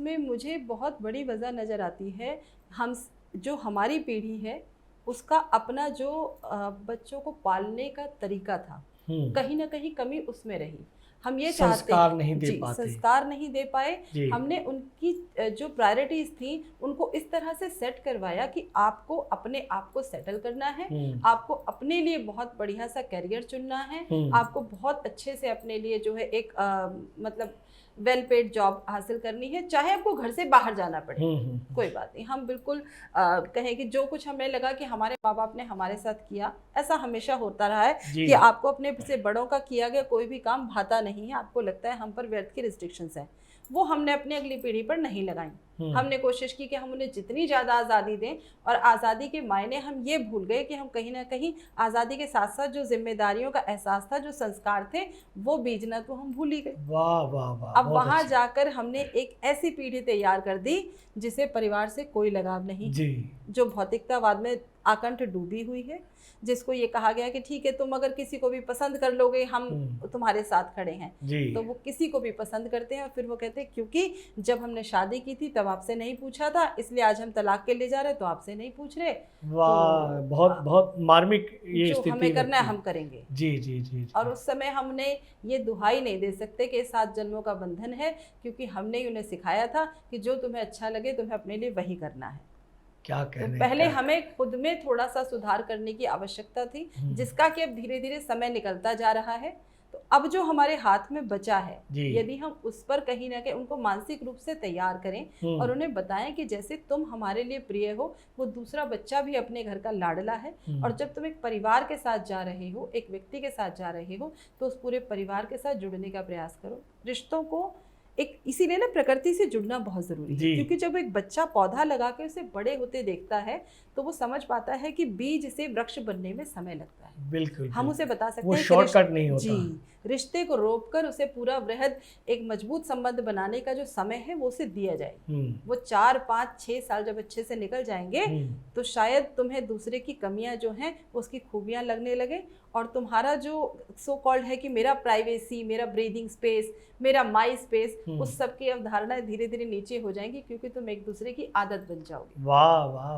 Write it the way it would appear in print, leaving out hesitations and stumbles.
उसमें मुझे बहुत बड़ी वजह नज़र आती है, हम जो हमारी पीढ़ी है उसका अपना जो बच्चों को पालने का तरीका था, कहीं ना कहीं कमी उसमें रही। हम ये चाहते संस्कार हैं नहीं दे जी, पाते। संस्कार नहीं दे पाए। जी। हमने उनकी जो प्रायोरिटीज थी उनको इस तरह से सेट करवाया कि आपको अपने आप को सेटल करना है, आपको अपने लिए बहुत बढ़िया सा करियर चुनना है, आपको बहुत अच्छे से अपने लिए जो है एक मतलब वेल पेड जॉब हासिल करनी है, चाहे आपको घर से बाहर जाना पड़े, कोई बात नहीं। हम बिल्कुल कहें कि जो कुछ हमें लगा कि हमारे माँ बाप ने हमारे साथ किया, ऐसा हमेशा होता रहा है कि आपको अपने से बड़ों का किया गया कोई भी काम भाता नहीं है, आपको लगता है हम पर व्यर्थ की रिस्ट्रिक्शंस हैं, वो हमने अपनी अगली पीढ़ी पर नहीं लगाई। हमने कोशिश की कि हम उन्हें जितनी ज़्यादा आज़ादी दें, और आज़ादी के मायने हम ये भूल गए कि हम कहीं ना कहीं आज़ादी के साथ साथ जो जिम्मेदारियों का एहसास था, जो संस्कार थे, वो बीजना तो हम भूल ही गए। वाह वाह वाह। अब वहाँ जाकर हमने एक ऐसी पीढ़ी तैयार कर दी जिसे परिवार से कोई लगाव नहीं जी। जो भौतिकतावाद में आकंठ डूबी हुई है, जिसको ये कहा गया कि ठीक है तुम अगर किसी को भी पसंद कर लोगे हम तुम्हारे साथ खड़े हैं जी। तो वो किसी को भी पसंद करते हैं, और फिर वो कहते हैं क्योंकि जब हमने शादी की थी तब आपसे नहीं पूछा था, इसलिए आज हम तलाक के ले जा रहे तो आपसे नहीं पूछ रहे। वाह, तो बहुत बहुत मार्मिक ये जो स्थिति हमें करना है हम करेंगे। जी जी जी। और उस समय हमने ये दुहाई नहीं दे सकते कि 7 जन्मों का बंधन है, क्योंकि हमने ही उन्हें सिखाया था कि जो तुम्हें अच्छा लगे तुम्हें अपने लिए वही करना है। क्या तो कहने पहले हमें खुद में थोड़ा सा सुधार करने की आवश्यकता थी, जिसका कि अब धीरे धीरे समय निकलता जा रहा है। तो अब जो हमारे हाथ में बचा है, यदि हम उस पर कहीं ना कहीं उनको मानसिक रूप से तैयार करें और उन्हें बताएं कि जैसे तुम हमारे लिए प्रिय हो, वो दूसरा बच्चा भी अपने घर का लाडला है, और जब तुम एक परिवार के साथ जा रहे हो, एक व्यक्ति के साथ जा रहे हो, तो उस पूरे परिवार के साथ जुड़ने का प्रयास करो। रिश्तों को एक इसीलिए ना प्रकृति से जुड़ना बहुत ज़रूरी है, क्योंकि जब एक बच्चा पौधा लगा के उसे बड़े होते देखता है तो वो समझ पाता है कि बीज से वृक्ष बनने में समय लगता है। बिल्कुल हम उसे बता सकते वो हैं शॉर्टकट नहीं होता। जी, रिश्ते को रोककर उसे पूरा वृहद एक मजबूत संबंध बनाने का जो समय है वो उसे दिया जाए। वो 4, 5, 6 साल जब अच्छे से निकल जाएंगे तो शायद तुम्हें दूसरे की कमियां जो हैं उसकी खूबियां लगने लगे, और तुम्हारा जो सो कॉल्ड है कि मेरा प्राइवेसी, मेरा ब्रीदिंग स्पेस, मेरा माई स्पेस, उस सब की अवधारणाएं धीरे धीरे नीचे हो जाएंगी, क्योंकि तुम एक दूसरे की आदत बन जाओगे। वाह वाह।